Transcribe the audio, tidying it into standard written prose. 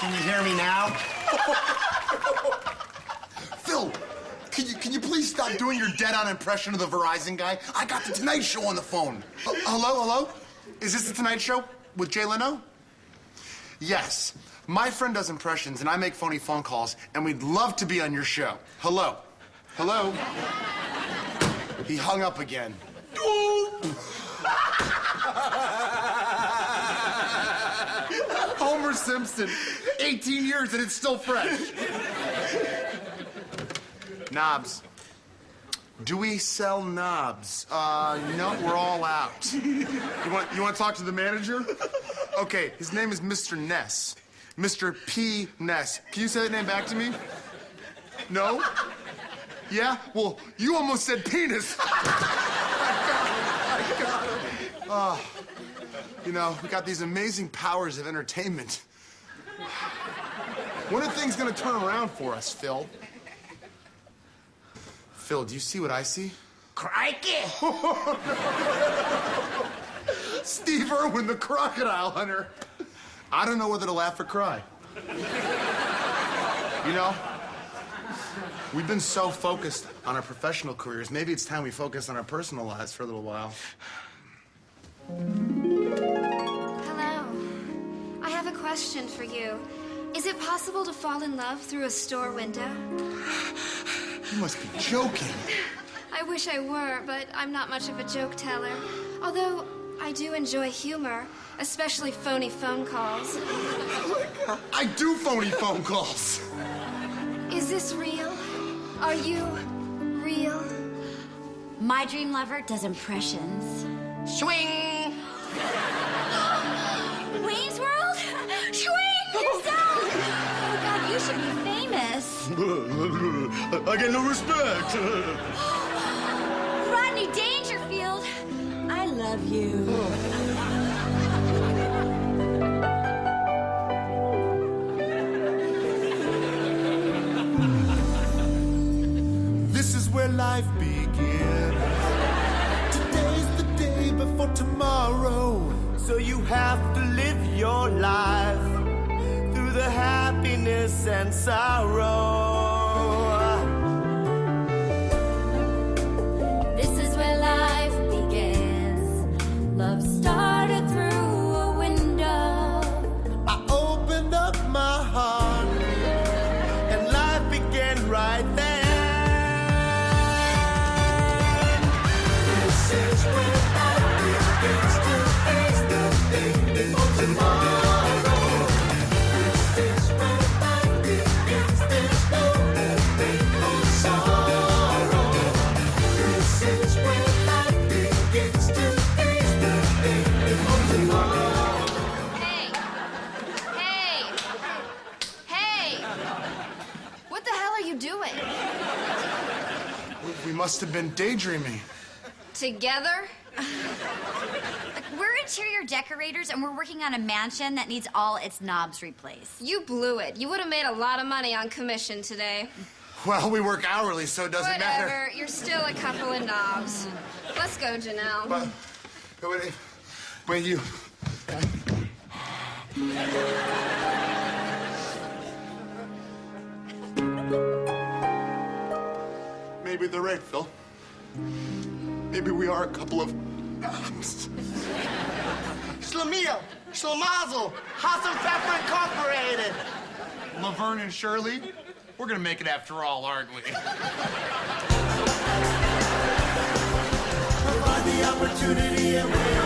Can you hear me now? Phil, can you please stop doing your dead-on impression of the Verizon guy? I got the Tonight Show on the phone. Hello? Is this the Tonight Show with Jay Leno? Yes. My friend does impressions, and I make phony phone calls, and we'd love to be on your show. Hello? He hung up again. Homer Simpson, 18 years and it's still fresh. Knobs. Do we sell knobs? No, we're all out. You want to talk to the manager? Okay, his name is Mr. Ness. Mr. P. Ness. Can you say that name back to me? No? Yeah? Well, you almost said penis. I got him. You know, we got these amazing powers of entertainment. When are things gonna turn around for us, Phil? Phil, do you see what I see? Crikey! Steve Irwin, the crocodile hunter. I don't know whether to laugh or cry. You know, we've been so focused on our professional careers. Maybe it's time we focus on our personal lives for a little while. Hello. I have a question for you. Is it possible to fall in love through a store window? You must be joking. I wish I were, but I'm not much of a joke teller. Although I do enjoy humor, especially phony phone calls. I do phony phone calls. Is this real? Are you real? My dream lover does impressions. Swing! Wayne's World? Swing yourself! Oh, God, you should be famous. I get no respect. Rodney Dangerfield, I love you. This is where life begins. Today's the day before tomorrow. So you have to live your life through the happiness and sorrow. This is where life begins. Love started through a window. I opened up my heart and life began right there. This is where life begins. Today's the day before tomorrow. This is where life begins. There's no pain or sorrow. This is where life begins. Today's the day before tomorrow. Hey! What the hell are you doing? We must have been daydreaming. Together? We're interior decorators, and we're working on a mansion that needs all its knobs replaced. You blew it. You would have made a lot of money on commission today. Well, we work hourly, so it doesn't matter. Whatever. You're still a couple of knobs. Let's go, Janelle. But, wait, you... Maybe they're right, Phil. Maybe we are a couple of... Schlemiel, Schlemazel, House and Pepper Incorporated. Laverne and Shirley, we're gonna make it after all, aren't we? Provide the opportunity and we're